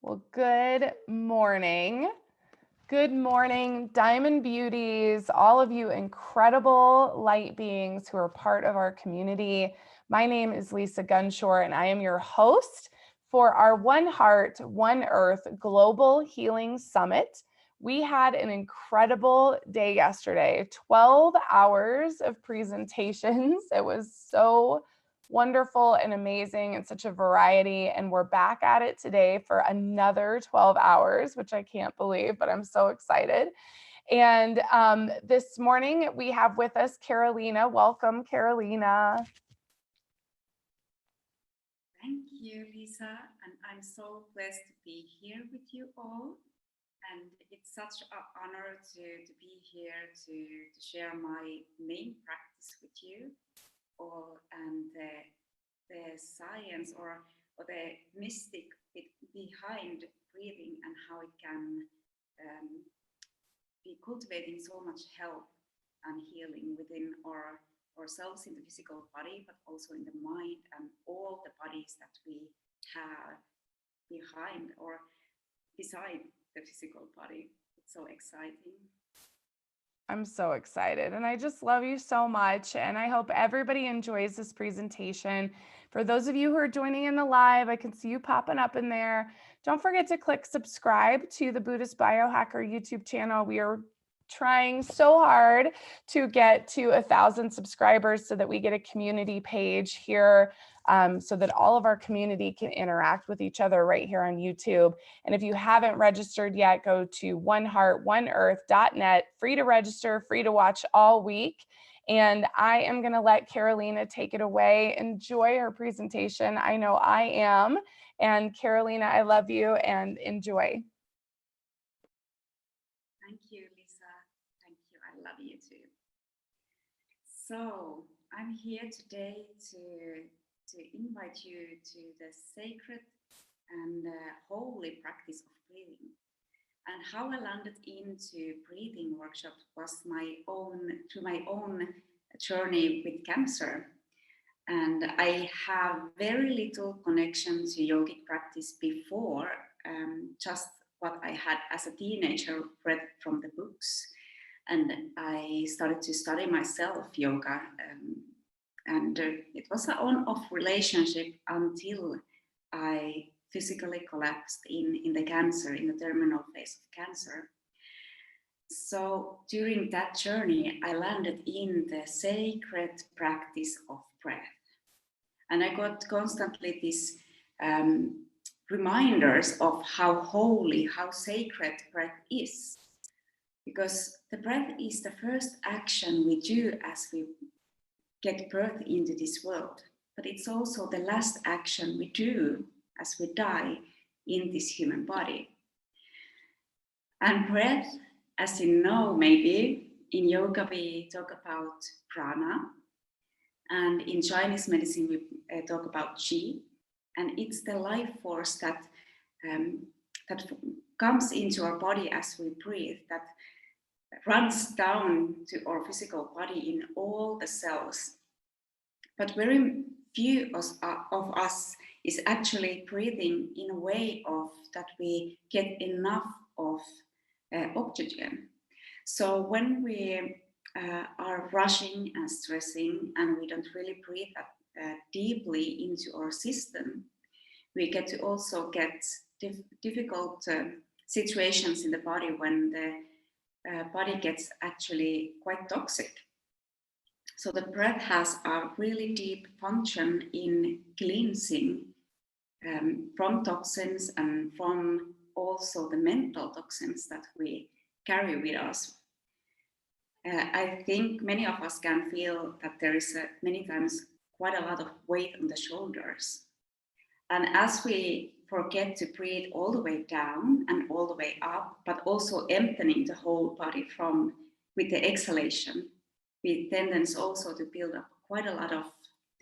Well, good morning. Good morning, Diamond Beauties, all of you incredible light beings who are part of our community. My name is Lisa Gunshore, and I am your host for our One Heart, One Earth Global Healing Summit. We had an incredible day yesterday, 12 hours of presentations. It was so wonderful and amazing and such a variety. And we're back at it today for another 12 hours, which I can't believe, but I'm so excited. And this morning we have with us Karoliina. Welcome, Karoliina. Thank you, Lisa. And I'm so blessed to be here with you all. And it's such an honor to be here to share my main practice with you, and the science or the mystic behind breathing and how it can be cultivating so much health and healing within ourselves in the physical body, but also in the mind and all the bodies that we have behind or beside the physical body. It's so exciting. I'm so excited, and I just love you so much, and I hope everybody enjoys this presentation. For those of you who are joining in the live, I can see you popping up in there. Don't forget to click subscribe to the Buddhist Biohacker YouTube channel. We are trying so hard to get to 1,000 subscribers so that we get a community page here, so that all of our community can interact with each other right here on YouTube. And if you haven't registered yet, go to oneheartoneearth.net, free to register, free to watch all week. And I am going to let Karoliina take it away. Enjoy her presentation. I know I am. And Karoliina, I love you and enjoy. Thank you, Lisa. Thank you. I love you too. So I'm here today to invite you to the sacred and holy practice of breathing. And how I landed into breathing workshop was my own journey with cancer. And I have very little connection to yogic practice before, just what I had as a teenager read from the books. And I started to study myself yoga. And it was an on-off relationship until I physically collapsed in the cancer, in the terminal phase of cancer. So during that journey, I landed in the sacred practice of breath. And I got constantly these reminders of how holy, how sacred breath is. Because the breath is the first action we do as we get birth into this world. But it's also the last action we do as we die in this human body. And breath, as you know, maybe in yoga we talk about prana, and in Chinese medicine we talk about qi, and it's the life force that comes into our body as we breathe, that runs down to our physical body in all the cells. But very few of us is actually breathing in a way of that we get enough of oxygen. So when we are rushing and stressing and we don't really breathe deeply into our system, we get to also get difficult situations in the body when the body gets actually quite toxic. So the breath has a really deep function in cleansing from toxins and from also the mental toxins that we carry with us. I think many of us can feel that there is many times quite a lot of weight on the shoulders. And as we forget to breathe all the way down and all the way up, but also emptying the whole body with the exhalation, we tendency also to build up quite a lot of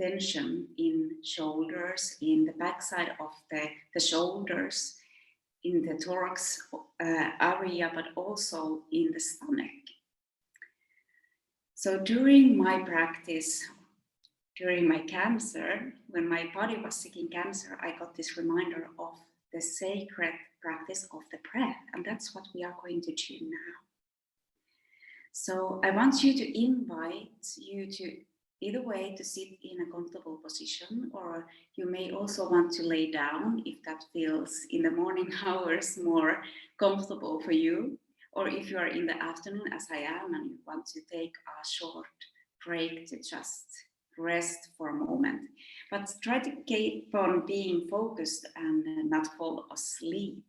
tension in shoulders, in the backside of the shoulders, in the thorax area, but also in the stomach. So during my practice, during my cancer, when my body was sick in cancer, I got this reminder of the sacred practice of the breath. And that's what we are going to do now. So I want you to invite you to either way to sit in a comfortable position, or you may also want to lay down if that feels in the morning hours more comfortable for you. Or if you are in the afternoon as I am and you want to take a short break to just rest for a moment. But try to keep on being focused and not fall asleep.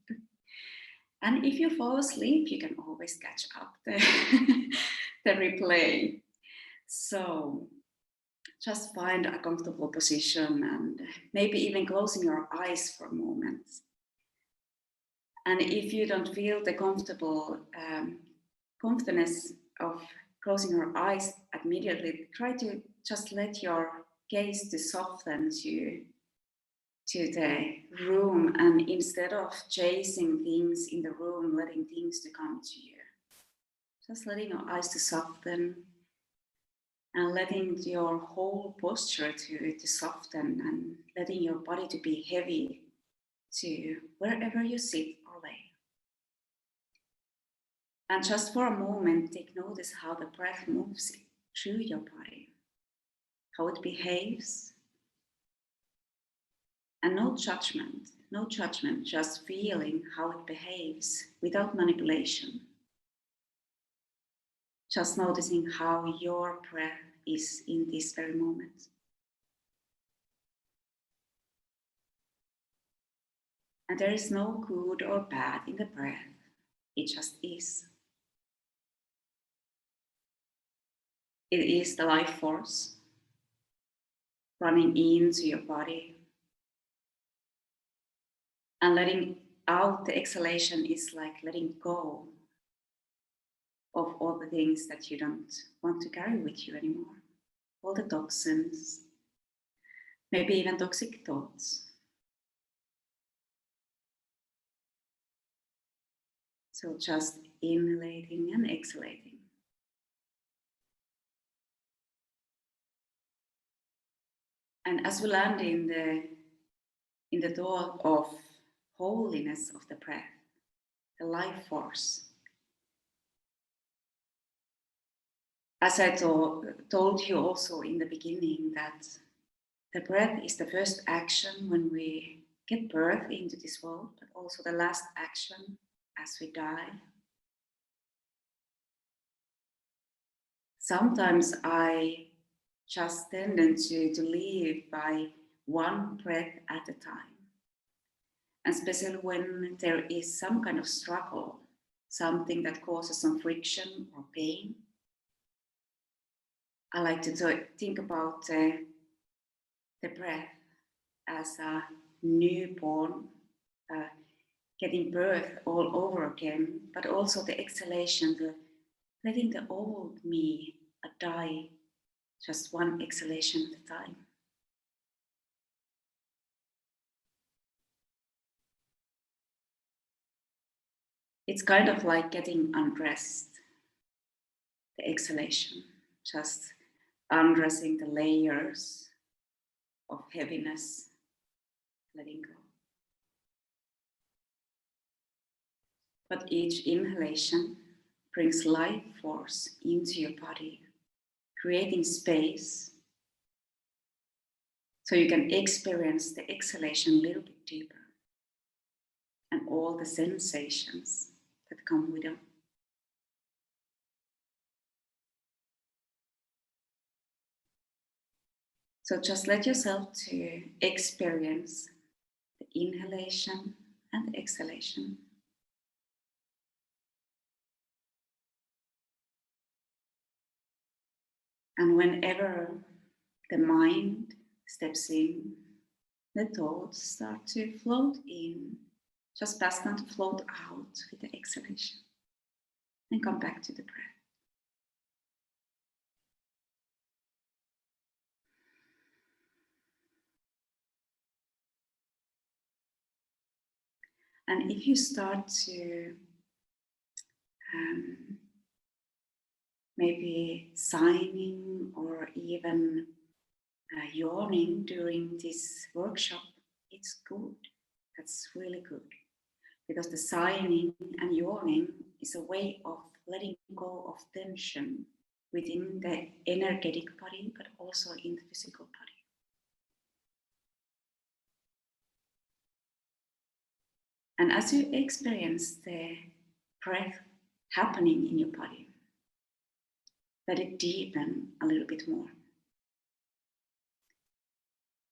And if you fall asleep, you can always catch up the replay. So just find a comfortable position and maybe even closing your eyes for a moment. And if you don't feel the comfortable confidence of closing your eyes immediately, try to just let your gaze to soften to the room, and instead of chasing things in the room, letting things to come to you. Just letting your eyes to soften and letting your whole posture to soften, and letting your body to be heavy to wherever you sit or lay. And just for a moment, take notice how the breath moves through your body, how it behaves. And no judgment, just feeling how it behaves without manipulation. Just noticing how your breath is in this very moment. And there is no good or bad in the breath, it just is. It is the life force running into your body. And letting out the exhalation is like letting go of all the things that you don't want to carry with you anymore. All the toxins, maybe even toxic thoughts. So just inhalating and exhalating. And as we land in the thought of holiness of the breath, the life force, as I told you also in the beginning, that the breath is the first action when we get birth into this world, but also the last action as we die. Sometimes I just tend to live by one breath at a time. And especially when there is some kind of struggle, something that causes some friction or pain, I like to think about the breath as a newborn, getting birth all over again, but also the exhalation, letting the old me die just one exhalation at a time. It's kind of like getting undressed, the exhalation, just undressing the layers of heaviness, letting go. But each inhalation brings life force into your body, creating space so you can experience the exhalation a little bit deeper and all the sensations that come with them. So just let yourself to experience the inhalation and the exhalation. And whenever the mind steps in, the thoughts start to float in, just pass them to float out with the exhalation. And come back to the breath. And if you start to maybe sighing or even yawning during this workshop, it's good. That's really good. Because the sighing and yawning is a way of letting go of tension within the energetic body, but also in the physical body. And as you experience the breath happening in your body, let it deepen a little bit more.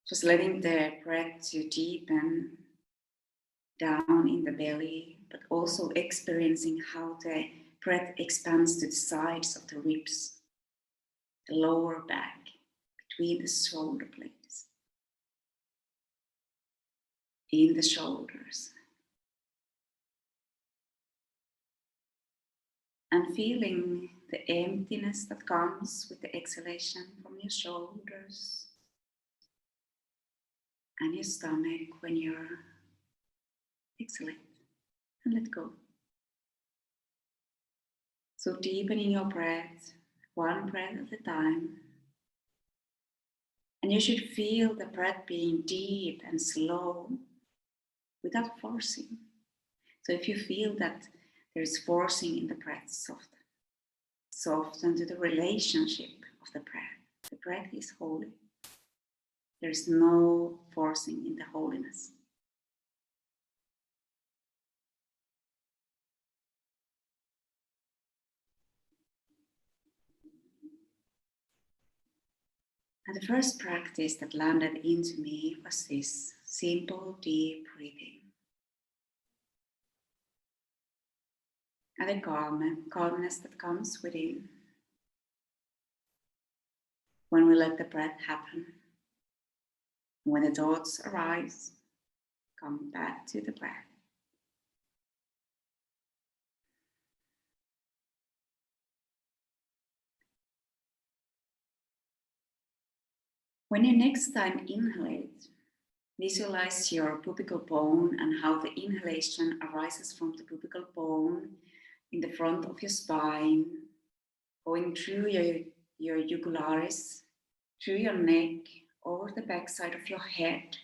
Just letting the breath to deepen down in the belly, but also experiencing how the breath expands to the sides of the ribs, the lower back, between the shoulder blades, in the shoulders. And feeling the emptiness that comes with the exhalation from your shoulders and your stomach when you're exhaling, and let go. So deepening your breath, one breath at a time. And you should feel the breath being deep and slow without forcing. So if you feel that there is forcing in the breath, soften to the relationship of the breath. The breath is holy. There is no forcing in the holiness. And the first practice that landed into me was this simple, deep breathing. And the calmness that comes within when we let the breath happen. When the thoughts arise, come back to the breath. When you next time inhale, visualize your pubical bone and how the inhalation arises from the pubical bone in the front of your spine, going through your jugularis, through your neck, over the backside of your head,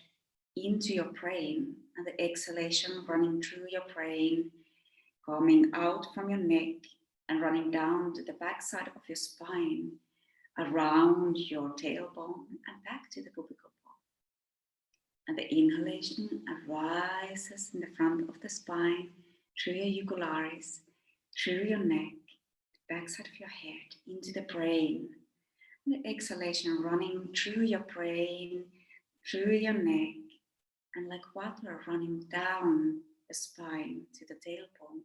into your brain, and the exhalation running through your brain, coming out from your neck and running down to the backside of your spine, around your tailbone and back to the pubical bone. And the inhalation arises in the front of the spine, through your jugularis, through your neck, the backside of your head, into the brain. And the exhalation running through your brain, through your neck, and like water running down the spine to the tailbone.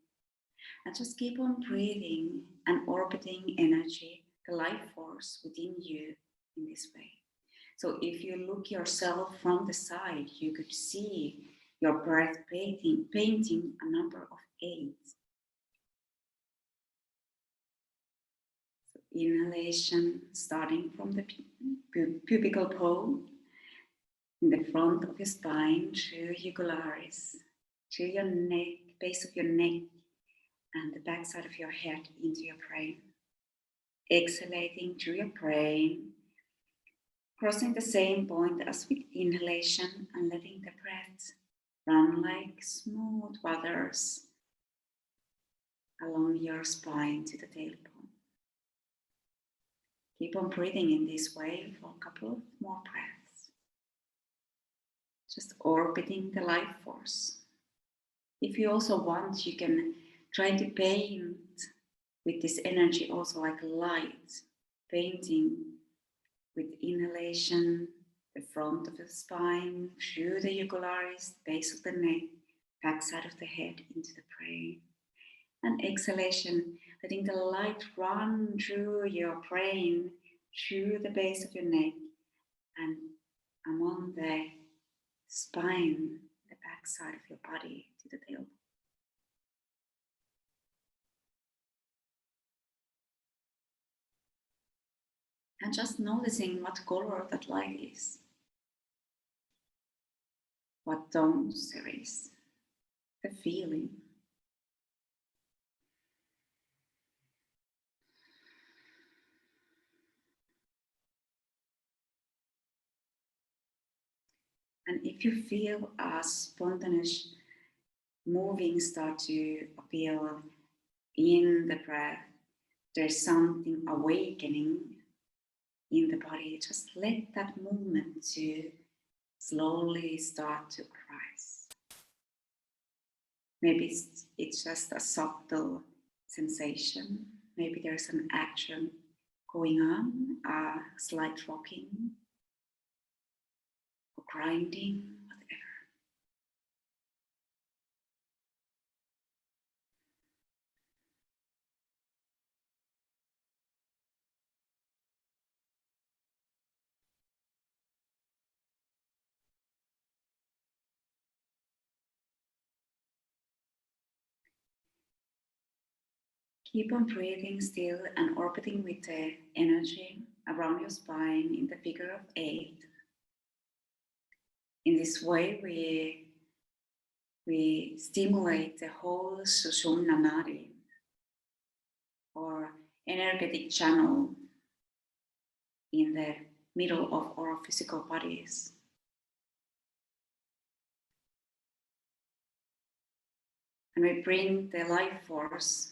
And just keep on breathing and orbiting energy, the life force within you in this way. So if you look yourself from the side, you could see your breath painting a number of 8. So inhalation starting from the pubical bone, in the front of your spine, through your jugularis, through your neck, base of your neck, and the backside of your head into your brain. Exhalating through your brain, crossing the same point as with inhalation and letting the breath run like smooth waters along your spine to the tailbone. Keep on breathing in this way for a couple of more breaths. Just orbiting the life force. If you also want, you can try to paint with this energy also like light, painting with inhalation, the front of the spine, through the jugularis, base of the neck, backside of the head into the brain. And exhalation, letting the light run through your brain, through the base of your neck, and among the spine, the backside of your body to the tailbone. And just noticing what color that light is, what tones there is, the feeling. And if you feel a spontaneous moving start to appear in the breath, there's something awakening in the body. Just let that movement to slowly start to arise. Maybe it's just a subtle sensation. Maybe there's an action going on, a slight rocking or grinding, whatever. Keep on breathing still and orbiting with the energy around your spine in the figure of 8. In this way, we stimulate the whole Sushumna Nadi, or energetic channel in the middle of our physical bodies. And we bring the life force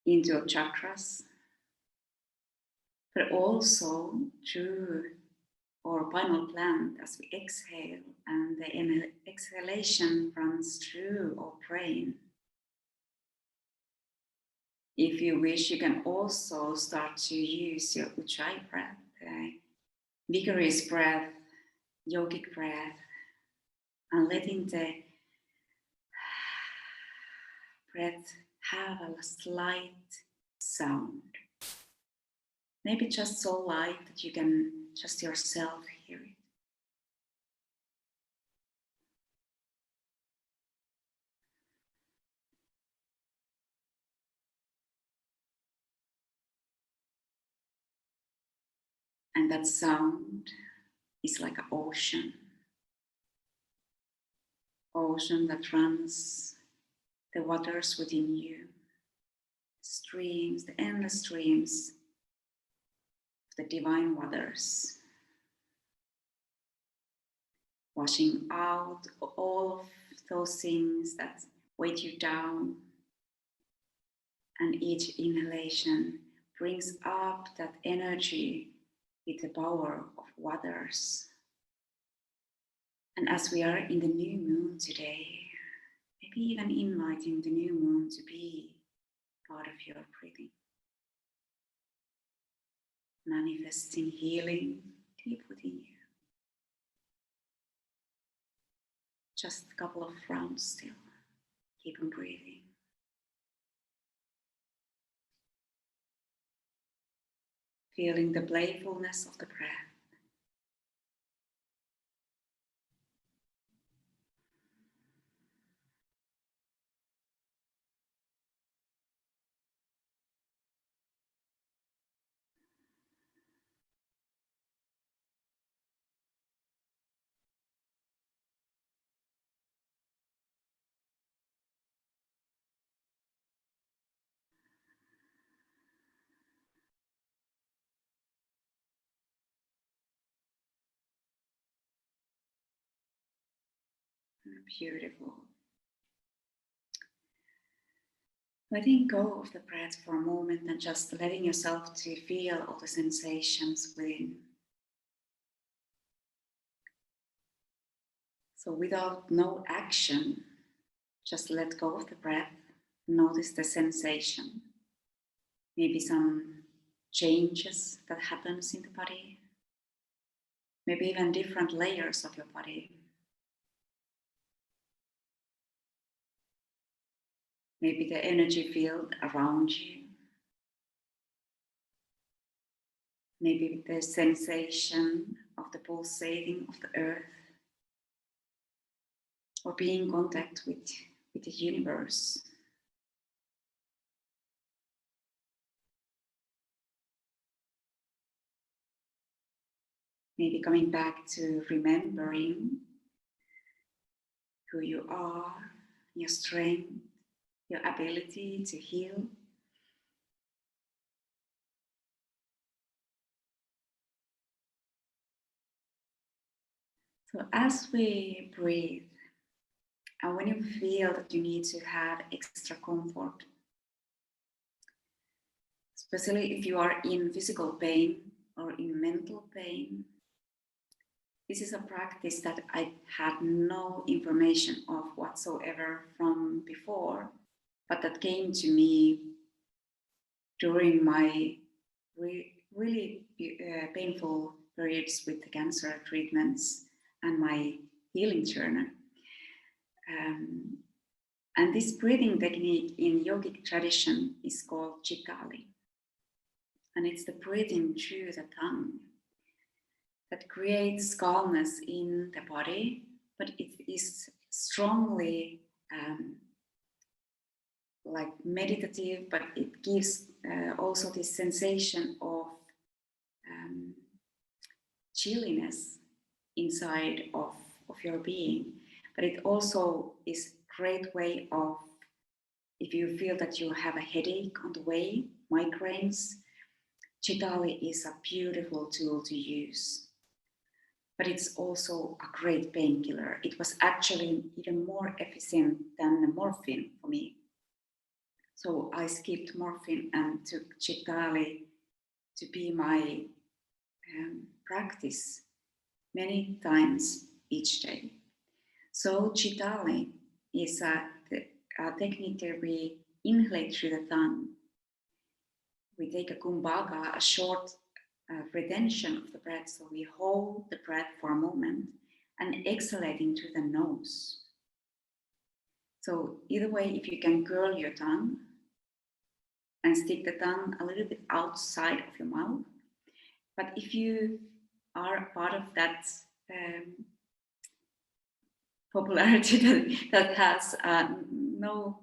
into our chakras, but also through our pineal gland as we exhale, and the exhalation runs through our brain. If you wish, you can also start to use your Ujjayi breath, vigorous breath, yogic breath, and letting the breath have a slight sound. Maybe just so light that you can just yourself hear it. And that sound is like an ocean that runs the waters within you, streams, the endless streams of the divine waters, washing out all of those things that weight you down. And each inhalation brings up that energy with the power of waters. And as we are in the new moon today, maybe even inviting the new moon to be part of your breathing. Manifesting healing deep within you. Just a couple of rounds still. Keep on breathing. Feeling the playfulness of the breath. Beautiful. Letting go of the breath for a moment and just letting yourself to feel all the sensations within. So without no action, just let go of the breath. Notice the sensation. Maybe some changes that happens in the body. Maybe even different layers of your body. Maybe the energy field around you. Maybe the sensation of the pulsating of the earth. Or be in contact with the universe. Maybe coming back to remembering who you are, your strength, your ability to heal. So as we breathe, and when you feel that you need to have extra comfort, especially if you are in physical pain or in mental pain, this is a practice that I had no information of whatsoever from before, but that came to me during my really painful periods with the cancer treatments and my healing journey. Um, and this breathing technique in yogic tradition is called Chitali. And it's the breathing through the tongue that creates calmness in the body, but it is strongly like meditative, but it gives also this sensation of chilliness inside of your being. But it also is a great way of, if you feel that you have a headache on the way, migraines, Chitali is a beautiful tool to use. But it's also a great painkiller. It was actually even more efficient than the morphine for me. So I skipped morphine and took Chitali to be my practice many times each day. So Chitali is a technique where we inhale through the tongue. We take a kumbhaka, a short retention of the breath. So we hold the breath for a moment and exhalating through the nose. So either way, if you can curl your tongue and stick the tongue a little bit outside of your mouth, but if you are part of that popularity that has no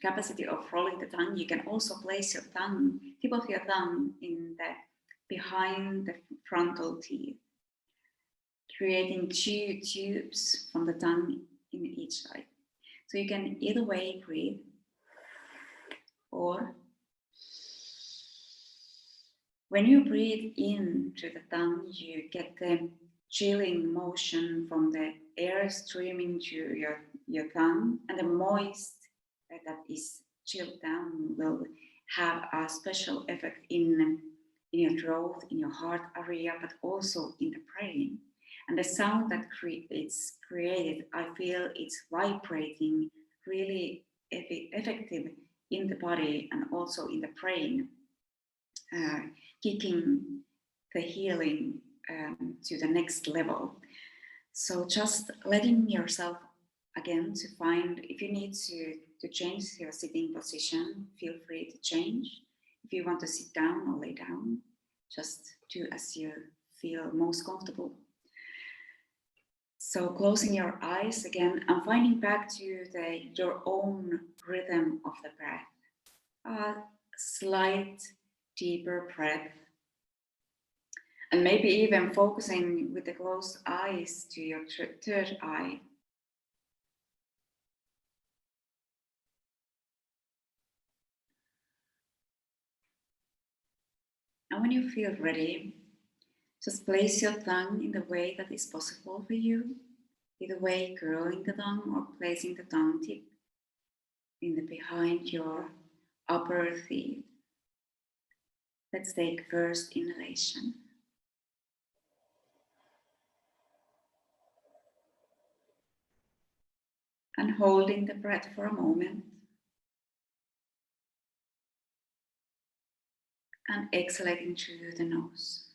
capacity of rolling the tongue, you can also place your tongue, tip of your tongue, in the behind the frontal teeth, creating two tubes from the tongue in each side. So you can either way breathe, or when you breathe in through the tongue, you get the chilling motion from the air streaming through your tongue, and the moist that is chilled down will have a special effect in your throat, in your heart area, but also in the brain. And the sound that it's created, I feel it's vibrating really effective in the body and also in the brain, kicking the healing to the next level. So just letting yourself again to find, if you need to change your sitting position, feel free to change. If you want to sit down or lay down, just do as you feel most comfortable. So closing your eyes again and finding back to your own rhythm of the breath. A slight deeper breath. And maybe even focusing with the closed eyes to your third eye. And when you feel ready, just place your tongue in the way that is possible for you. Either way, curling the tongue or placing the tongue tip in the behind your upper teeth. Let's take first inhalation. And holding the breath for a moment. And exhalating through the nose.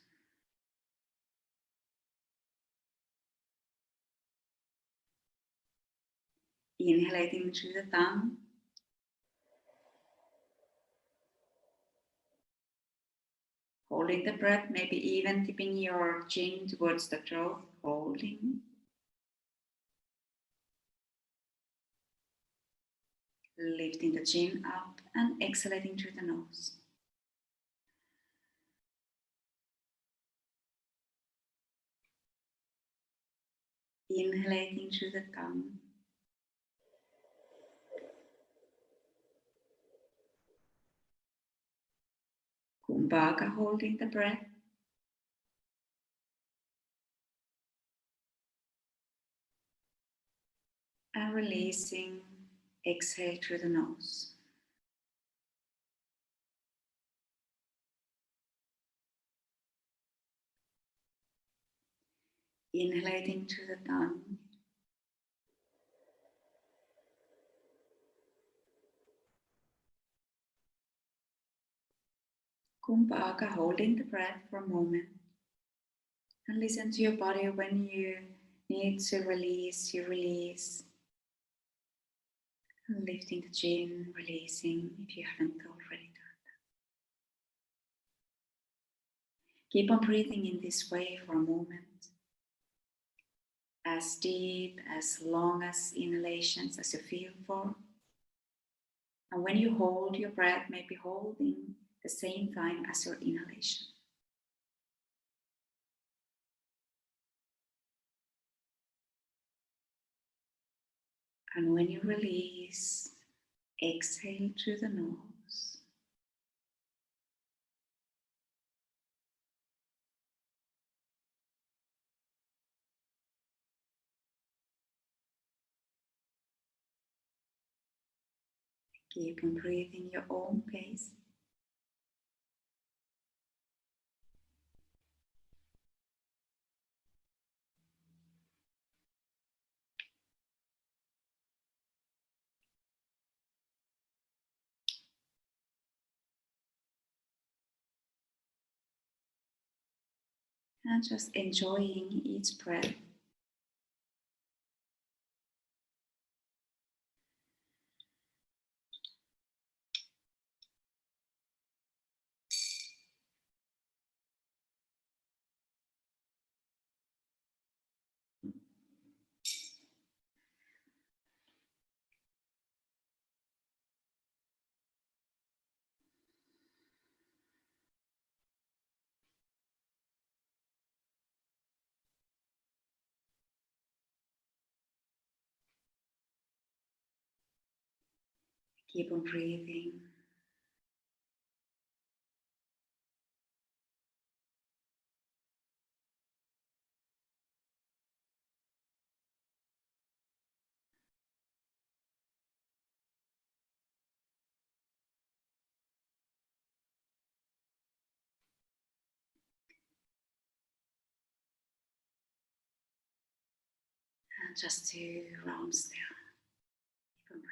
Inhalating through the tongue. Holding the breath, maybe even tipping your chin towards the throat, holding. Lifting the chin up and exhalating through the nose. Inhalating through the tongue. Kumbhaka, holding the breath. And releasing, exhale through the nose. Inhalating through the tongue. Kumbhaka, holding the breath for a moment. And listen to your body when you need to release, you release. And lifting the chin, releasing if you haven't already done that. Keep on breathing in this way for a moment. As deep, as long as inhalations as you feel for. And when you hold your breath, maybe holding the same time as your inhalation. And when you release, exhale through the nose. Keep on breathing your own pace. And just enjoying each breath. Keep on breathing. And just 2 rounds there. Keep on breathing.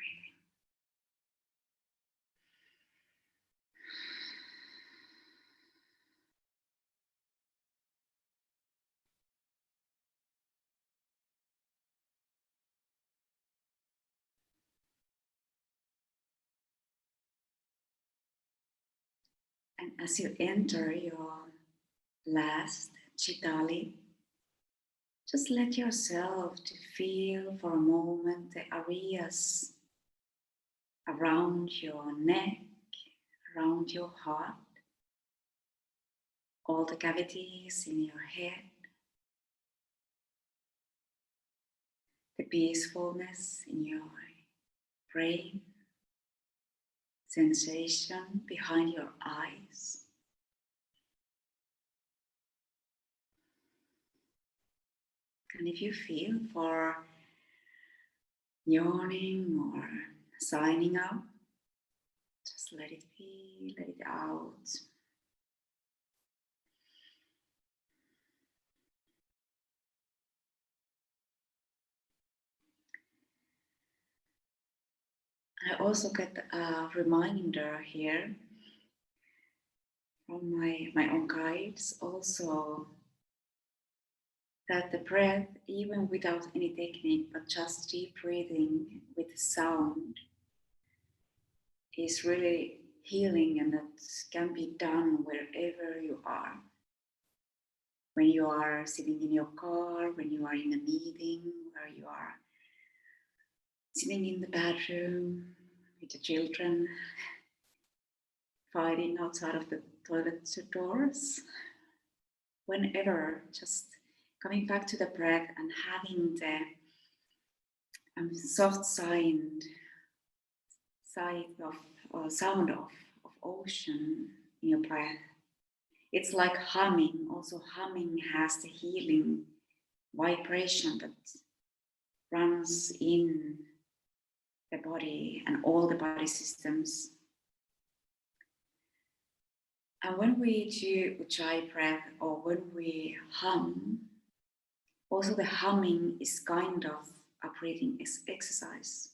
And as you enter your last Chitali, just let yourself to feel for a moment the areas around your neck, around your heart, all the cavities in your head, the peacefulness in your brain, sensation behind your eyes. And if you feel for yawning or signing up, just let it be, let it out. I also get a reminder here from my own guides also that the breath, even without any technique, but just deep breathing with sound, is really healing, and that can be done wherever you are. When you are sitting in your car, when you are in a meeting, where you are sitting in the bathroom with the children, fighting outside of the toilet doors, whenever, just coming back to the breath and having the soft sound of ocean in your breath. It's like humming. Also, humming has the healing vibration that runs in the body and all the body systems. And when we do Ujjayi breath or when we hum, also the humming is kind of a breathing exercise.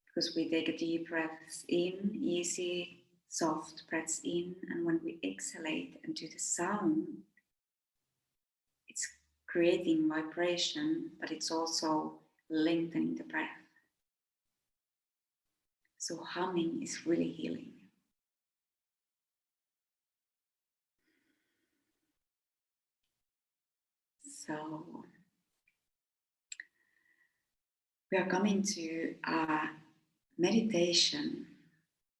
Because we take a deep breath in, easy, soft breaths in, and when we exhalate and do the sound, it's creating vibration, but it's also lengthening the breath. So humming is really healing. So we are coming to a meditation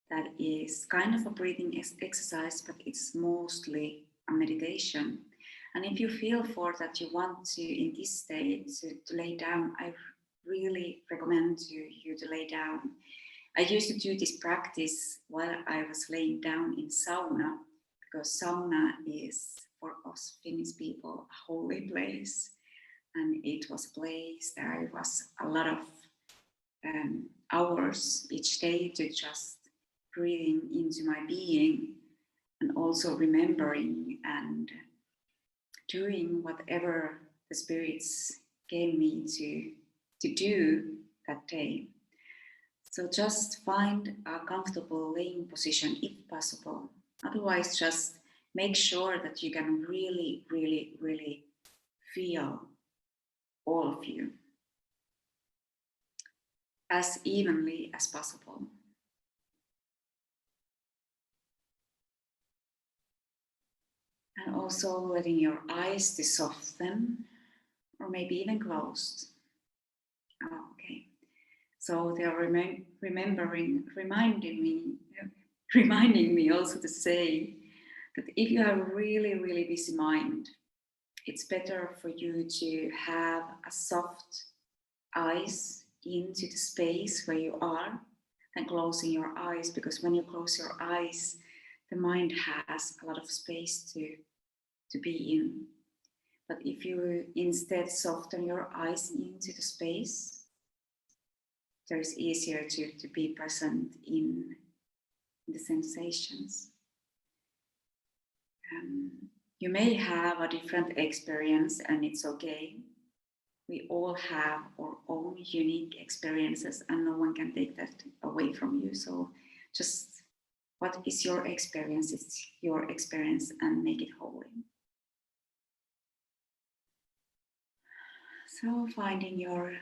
that is kind of a breathing exercise, but it's mostly a meditation. And if you feel for that you want to, in this state, to lay down, I really recommend you to lay down. I used to do this practice while I was laying down in sauna, because sauna is, for us Finnish people, a holy place. And it was a place there was a lot of hours each day to just breathing into my being and also remembering and doing whatever the spirits gave me to do that day. So just find a comfortable laying position if possible. Otherwise, just make sure that you can really, really, really feel all of you as evenly as possible. And also letting your eyes to soften or maybe even closed. Oh, okay. So they are reminding me also to say that if you have a really, really busy mind, it's better for you to have a soft eyes into the space where you are than closing your eyes, because when you close your eyes, the mind has a lot of space to be in. But if you instead soften your eyes into the space, there is easier to be present in the sensations. You may have a different experience, and it's okay. We all have our own unique experiences, and no one can take that away from you. So just what is your experience? It's your experience, and make it holy. So finding your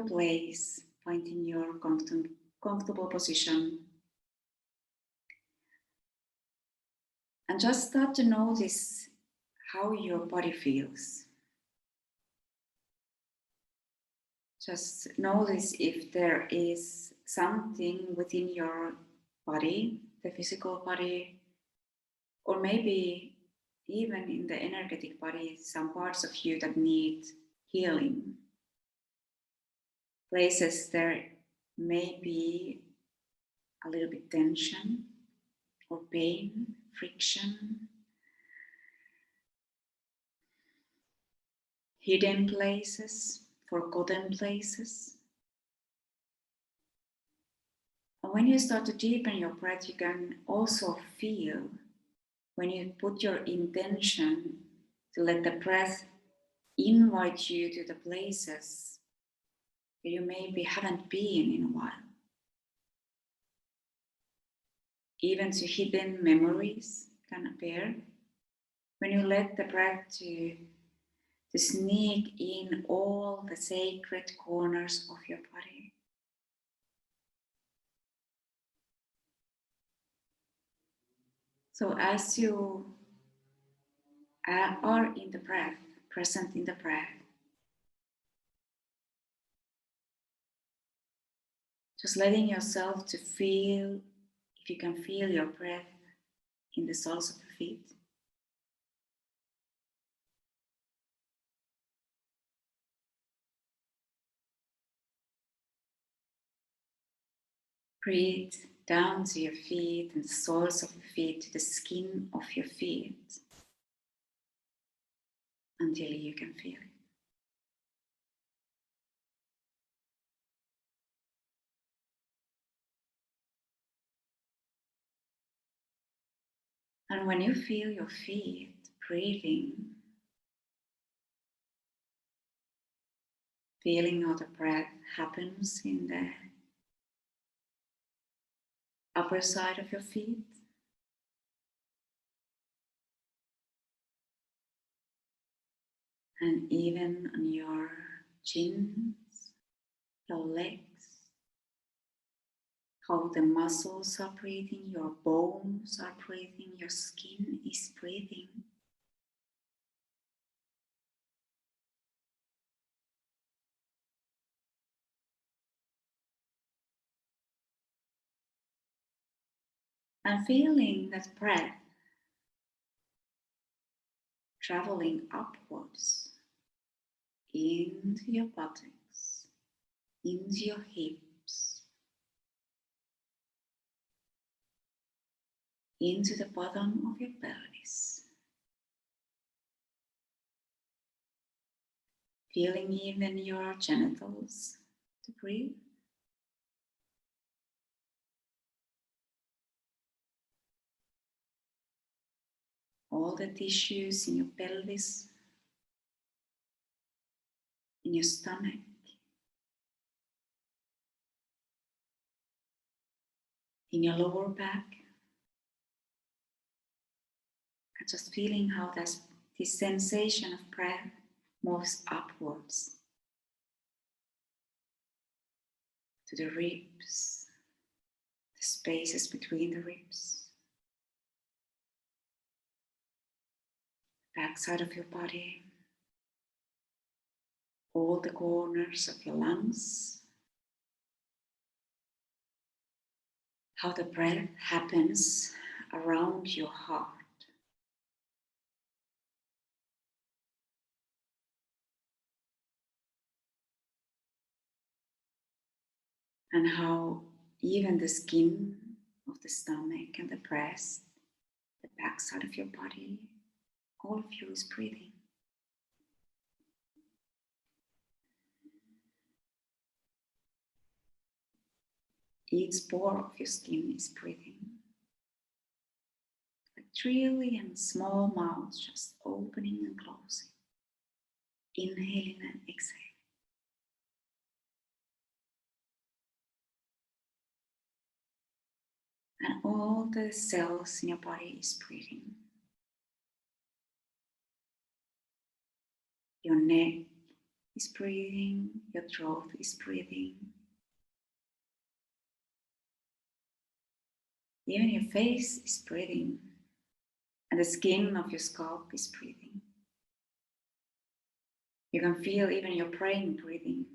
place, finding your comfortable position. And just start to notice how your body feels. Just notice if there is something within your body, the physical body, or maybe even in the energetic body, some parts of you that need healing. Places there may be a little bit tension or pain, friction, hidden places, forgotten places. And when you start to deepen your breath, you can also feel when you put your intention to let the breath invite you to the places where you maybe haven't been in a while. Even to hidden memories can appear when you let the breath to sneak in all the sacred corners of your body. So as you are in the breath, present in the breath, just letting yourself to feel, if you can feel your breath in the soles of the feet. Breathe down to your feet and the soles of your feet, to the skin of your feet, until you can feel it. And when you feel your feet breathing, feeling how the breath happens in the upper side of your feet, and even on your chins, your legs, how the muscles are breathing, your bones are breathing, your skin is breathing. And feeling that breath traveling upwards into your buttocks, into your hips, into the bottom of your pelvis. Feeling even your genitals to breathe. All the tissues in your pelvis, in your stomach, in your lower back. And just feeling how this sensation of breath moves upwards to the ribs, the spaces between the ribs, backside of your body, all the corners of your lungs, how the breath happens around your heart. And how even the skin of the stomach and the breast, the backside of your body, all of you is breathing. Each pore of your skin is breathing. Like trillion small mouths just opening and closing. Inhaling and exhaling. And all the cells in your body is breathing. Your neck is breathing, your throat is breathing. Even your face is breathing, and the skin of your scalp is breathing. You can feel even your brain breathing.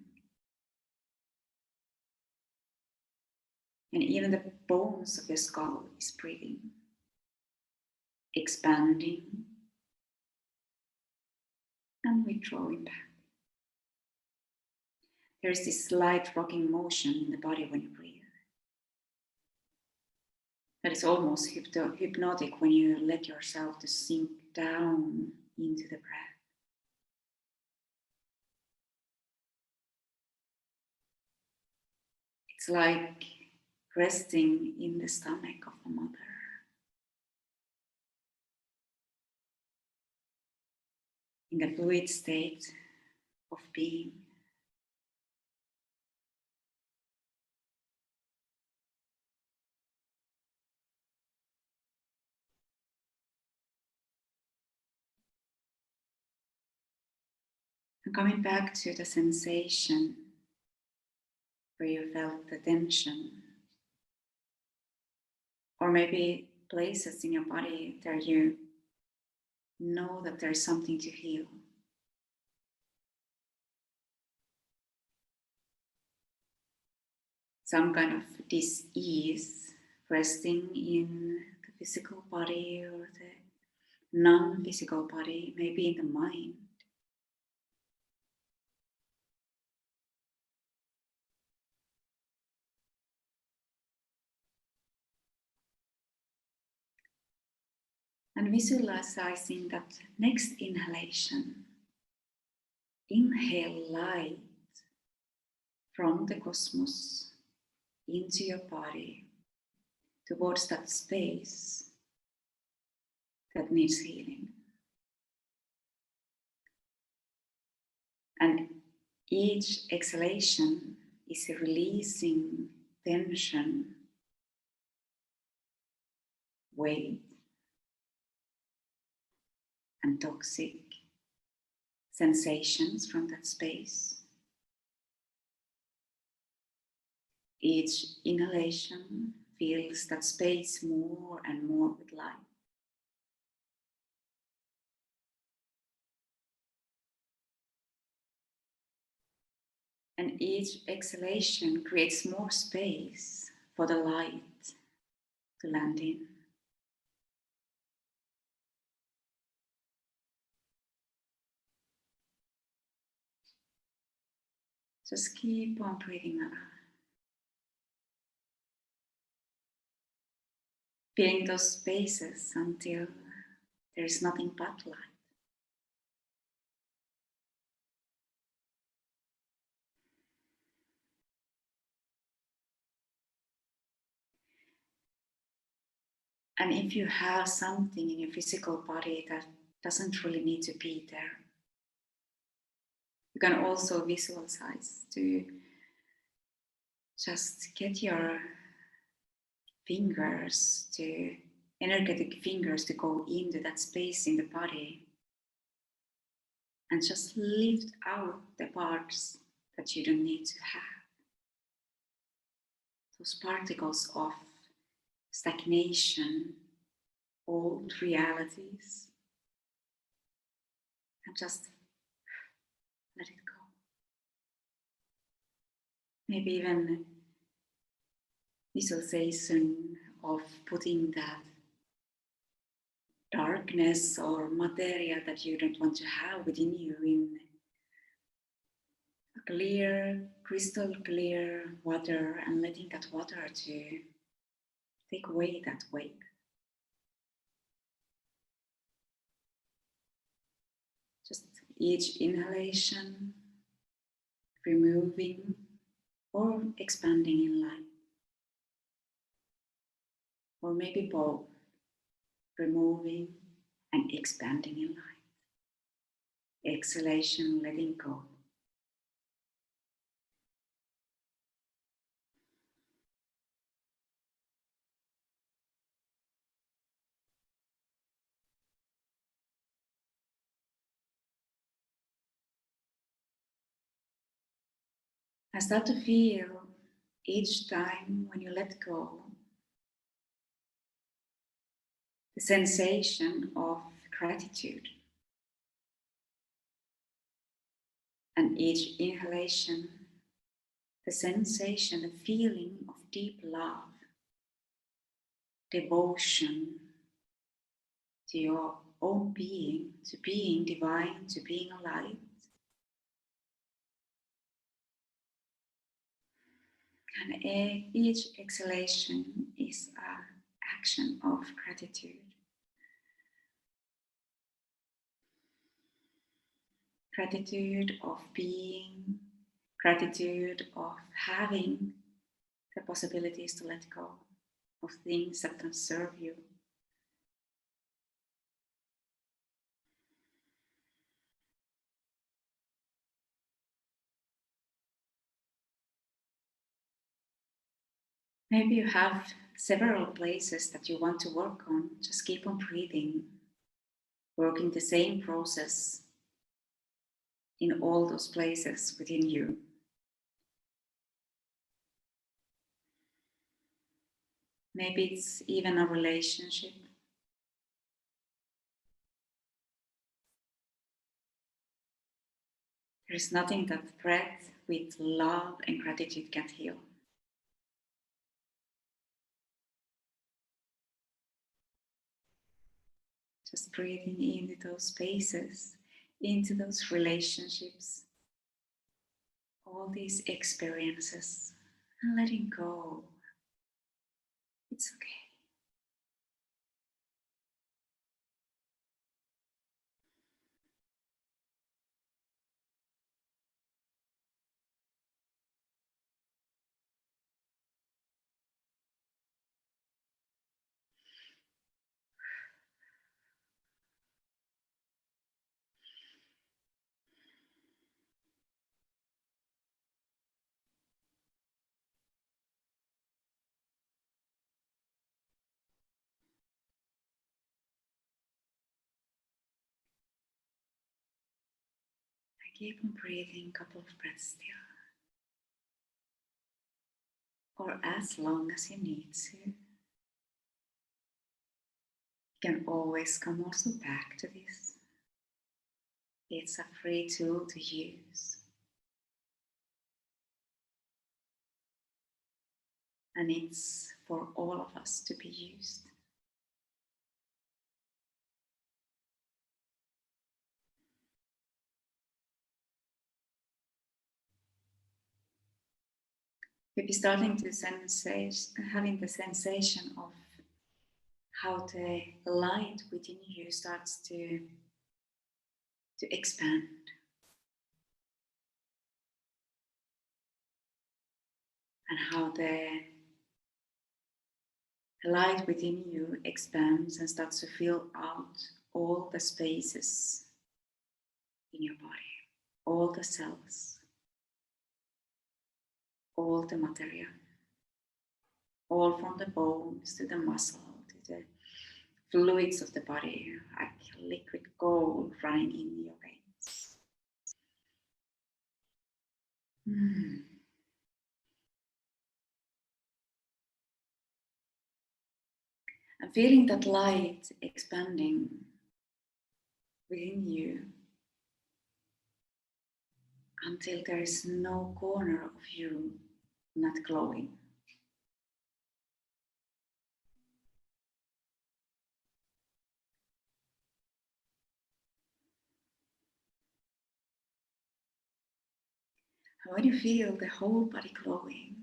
And even the bones of your skull is breathing, expanding and withdrawing back. There is this slight rocking motion in the body when you breathe. That is almost hypnotic when you let yourself to sink down into the breath. It's like resting in the stomach of a mother. In the fluid state of being. And coming back to the sensation where you felt the tension, or maybe places in your body where you know that there's something to heal. Some kind of dis-ease resting in the physical body or the non-physical body, maybe in the mind. And visualizing that next inhalation, inhale light from the cosmos into your body towards that space that needs healing. And each exhalation is releasing tension, weight, and toxic sensations from that space. Each inhalation fills that space more and more with light. And each exhalation creates more space for the light to land in. Just keep on breathing out. Filling those spaces until there is nothing but light. And if you have something in your physical body that doesn't really need to be there, you can also visualize to just get your fingers to energetic fingers to go into that space in the body and just lift out the parts that you don't need to have. Those particles of stagnation, old realities, and just let it go. Maybe even visualization of putting that darkness or materia that you don't want to have within you in a clear, crystal clear water, and letting that water to take away that weight. Just each inhalation, removing or expanding in light. Or maybe both, removing and expanding in light. Exhalation, letting go. I start to feel each time when you let go the sensation of gratitude. And each inhalation, the sensation, the feeling of deep love, devotion to your own being, to being divine, to being alive. And each exhalation is an action of gratitude. Gratitude of being, gratitude of having the possibilities to let go of things that don't serve you. Maybe you have several places that you want to work on. Just keep on breathing, working the same process in all those places within you. Maybe it's even a relationship. There is nothing that breath with love and gratitude can heal. Just breathing into those spaces, into those relationships, all these experiences, and letting go. It's okay. Keep on breathing a couple of breaths still, or as long as you need to. You can always come also back to this. It's a free tool to use. And it's for all of us to be used. Maybe starting to having the sensation of how the light within you starts to expand. And how the light within you expands and starts to fill out all the spaces in your body, all the cells, all the material, all from the bones to the muscle, to the fluids of the body, like liquid gold running in your veins. And feeling that light expanding within you until there is no corner of you not glowing. And when you feel the whole body glowing,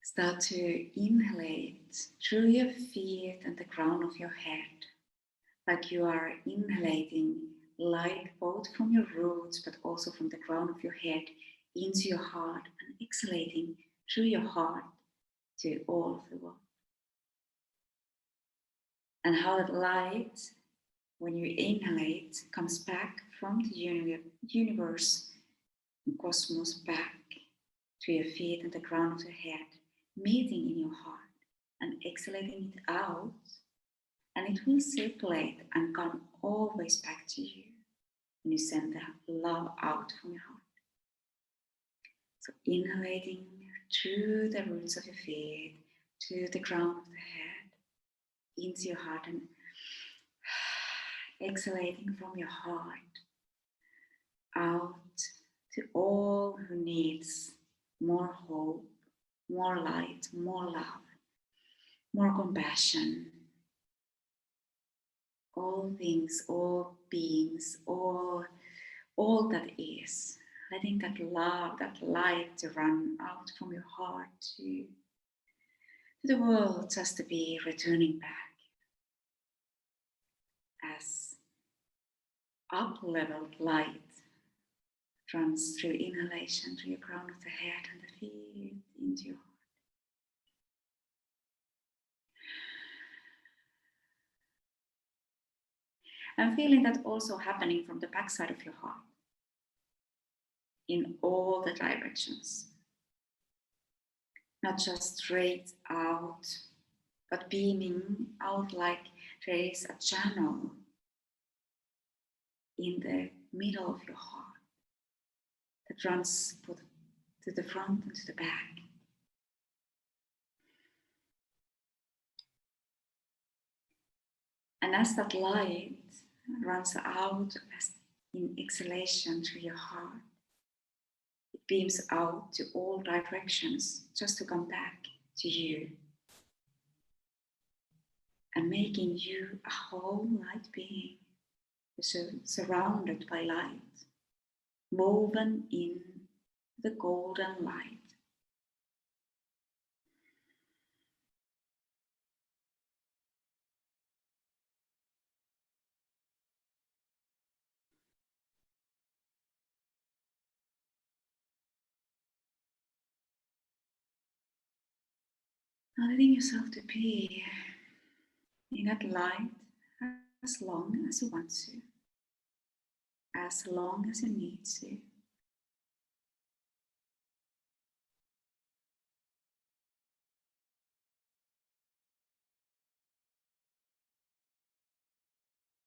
start to inhalate through your feet and the crown of your head, like you are inhalating light both from your roots but also from the crown of your head into your heart, and exhalating through your heart to all of the world. And how that light, when you inhalate, comes back from the universe and cosmos back to your feet and the crown of your head, meeting in your heart and exhalating it out, and it will circulate and come always back to you when you send the love out from your heart. So inhalating through the roots of your feet to the crown of the head, into your heart, and exhalating from your heart out to all who needs more hope, more light, more love, more compassion. All things, all beings, all that is. Letting that love, that light to run out from your heart to the world, just to be returning back as up-leveled light runs through inhalation through your crown of the head and the feet into your heart. And feeling that also happening from the backside of your heart in all the directions. Not just straight out, but beaming out like there is a channel in the middle of your heart that runs to the front and to the back. And as that light runs out in exhalation through your heart, it beams out to all directions just to come back to you. And making you a whole light being, surrounded by light, woven in the golden light. Now letting yourself to be in that light as long as you want to, as long as you need to.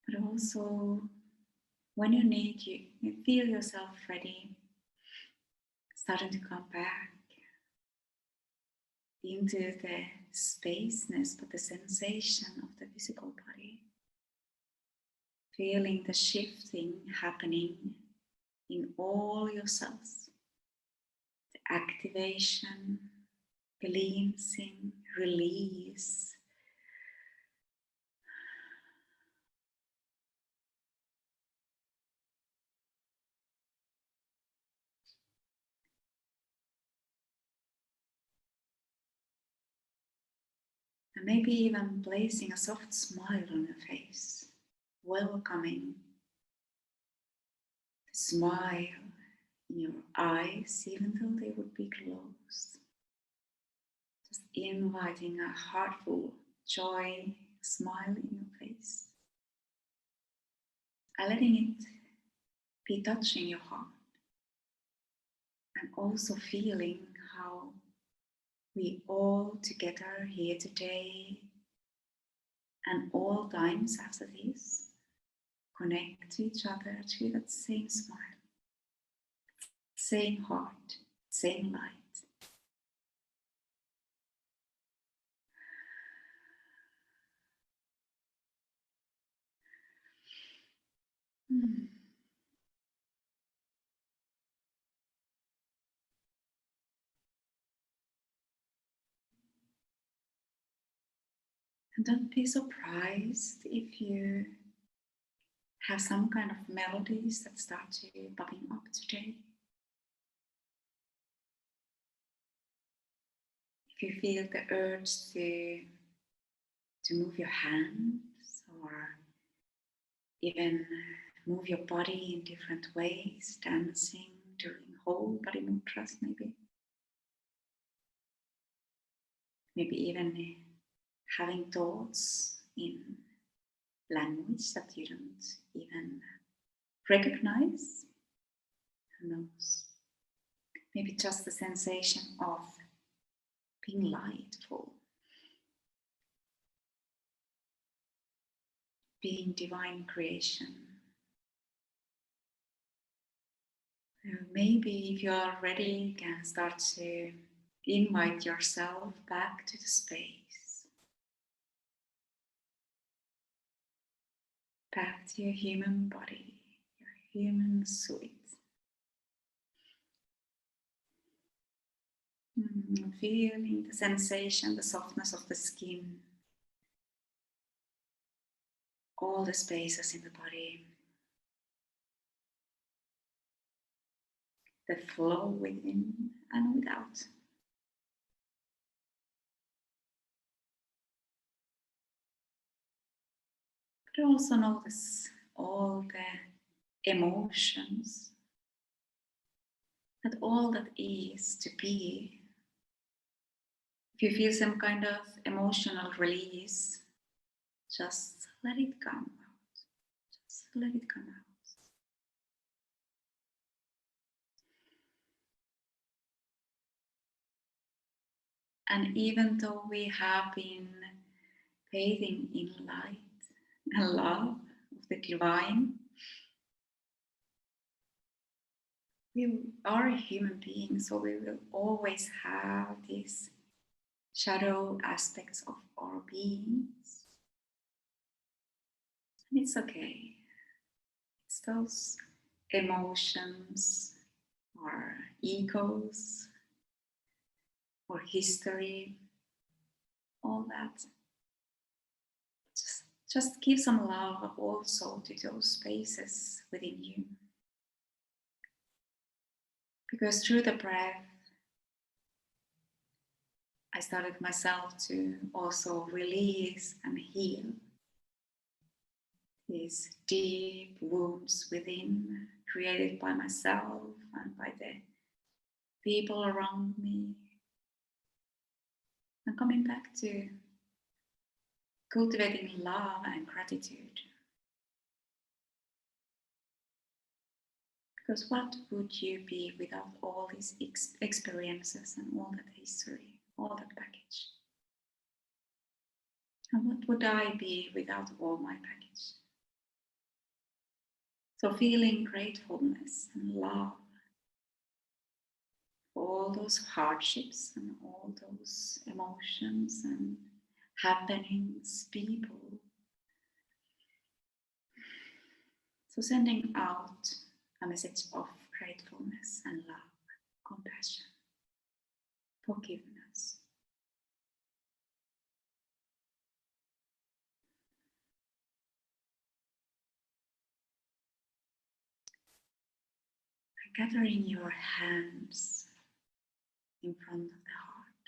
But also, when you need, you feel yourself ready, starting to come back into the spaceness, but the sensation of the physical body. Feeling the shifting happening in all your cells. The activation, cleansing, release. And maybe even placing a soft smile on your face, welcoming the smile in your eyes, even though they would be closed. Just inviting a heartful joy, smile in your face, and letting it be touching your heart, and also feeling how we all together here today and all times after this connect to each other through that same smile, same heart, same light. Mm. And don't be surprised if you have some kind of melodies that start to popping up today. If you feel the urge to move your hands or even move your body in different ways, dancing, doing whole body mudras maybe. Maybe even having thoughts in language that you don't even recognize. Who knows? Maybe just the sensation of being lightful, being divine creation. Maybe if you are ready, you can start to invite yourself back to the space, back to your human body, your human suit. Feeling the sensation, the softness of the skin, all the spaces in the body, the flow within and without. But also notice all the emotions, and all that is to be. If you feel some kind of emotional release, just let it come out. Just let it come out. And even though we have been bathing in light and love of the divine, we are a human being, so we will always have these shadow aspects of our beings. And it's okay. It's those emotions or egos or history, all that. Just give some love also to those spaces within you. Because through the breath, I started myself to also release and heal these deep wounds within, created by myself and by the people around me. And coming back to cultivating love and gratitude. Because what would you be without all these experiences and all that history, all that baggage? And what would I be without all my baggage? So feeling gratefulness and love for all those hardships and all those emotions and happenings, people. So sending out a message of gratefulness and love, compassion, forgiveness. And gathering your hands in front of the heart.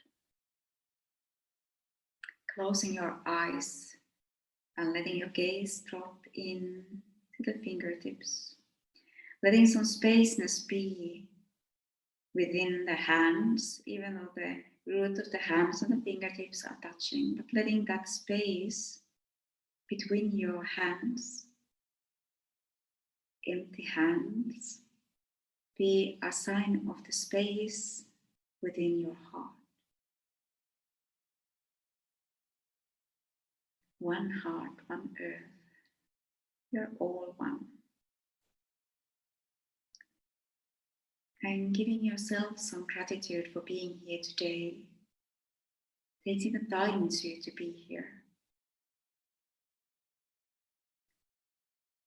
Closing your eyes and letting your gaze drop in to the fingertips. Letting some spaceness be within the hands, even though the root of the hands and the fingertips are touching, but letting that space between your hands, empty hands, be a sign of the space within your heart. One heart, one earth. You're all one. And giving yourself some gratitude for being here today. Taking the time to be here.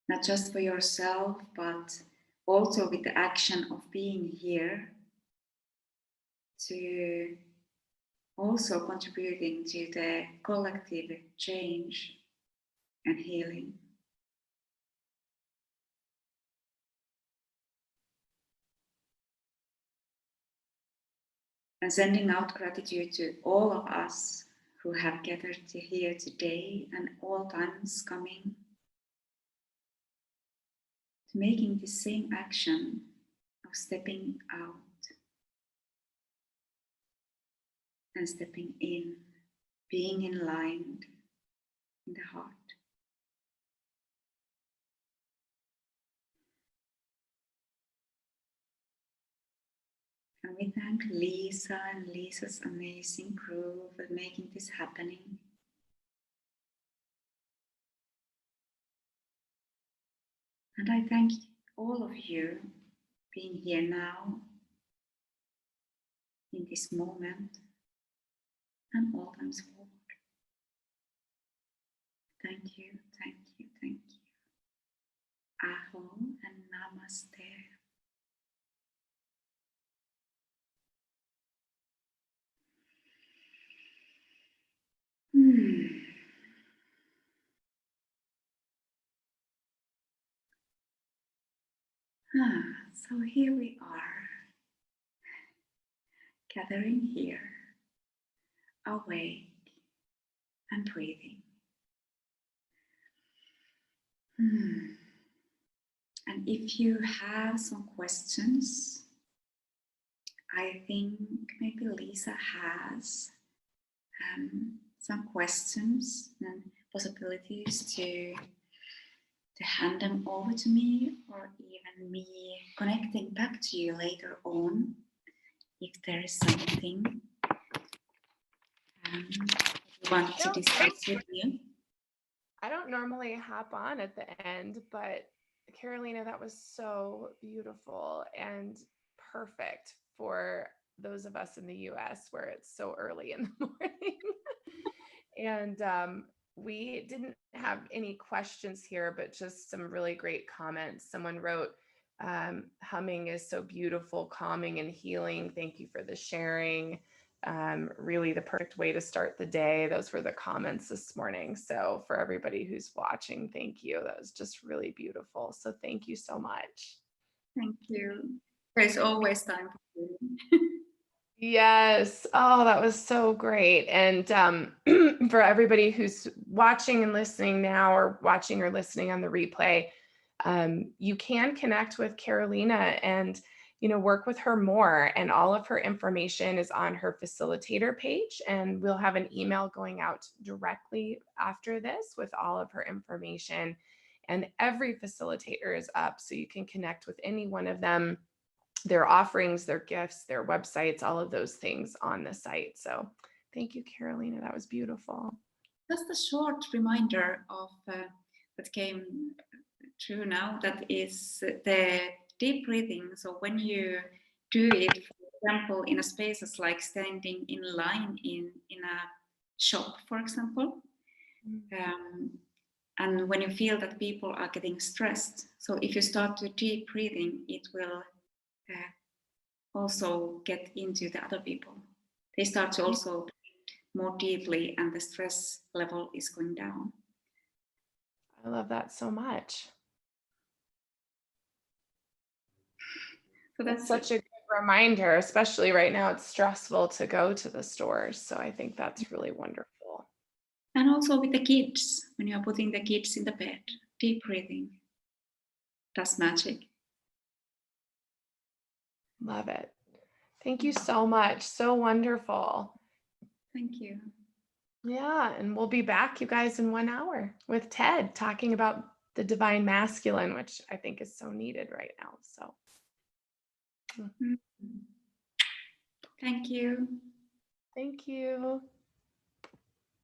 Not just for yourself, but also with the action of being here to also contributing to the collective change and healing. And sending out gratitude to all of us who have gathered here today and all times coming, to making the same action of stepping out and stepping in, being aligned in the heart. And we thank Lisa and Lisa's amazing crew for making this happening. And I thank all of you being here now, in this moment, and all times forward. Thank you, thank you, thank you. Aho and namaste. So here we are, gathering here, awake and breathing. And if you have some questions, I think maybe Lisa has some questions and possibilities to hand them over to me, or even me connecting back to you later on if there is something you want to discuss with you. I don't normally hop on at the end, but Karoliina, that was so beautiful and perfect for those of us in the US where it's so early in the morning. And we didn't have any questions here, but just some really great comments. Someone wrote, humming is so beautiful, calming and healing. Thank you for the sharing. Really the perfect way to start the day. Those were the comments this morning. So for everybody who's watching, thank you. That was just really beautiful. So thank you so much. Thank you. There's always time for you. Yes. Oh, that was so great. And for everybody who's watching and listening now, or watching or listening on the replay, you can connect with Karoliina and work with her more. And all of her information is on her facilitator page. And we'll have an email going out directly after this with all of her information. And every facilitator is up, so you can connect with any one of them, their offerings, their gifts, their websites, all of those things on the site. So thank you, Karoliina. That was beautiful. Just a short reminder of that came true now. That is the deep breathing. So when you do it, for example, in a spaces like standing in line in a shop, for example, and when you feel that people are getting stressed, so if you start to deep breathing, it will also get into the other people. They start to also breathe more deeply, and the stress level is going down. I love that so much. So That's that's such a good reminder, especially right now. It's stressful to go to the stores. So I think that's really wonderful. and also with the kids, when you are putting the kids in the bed, deep breathing. That's magic. Love it. Thank you so much. So wonderful. Thank you. Yeah. And we'll be back, you guys, in 1 hour with Ted talking about the divine masculine, which I think is so needed right now. So Thank you. thank you.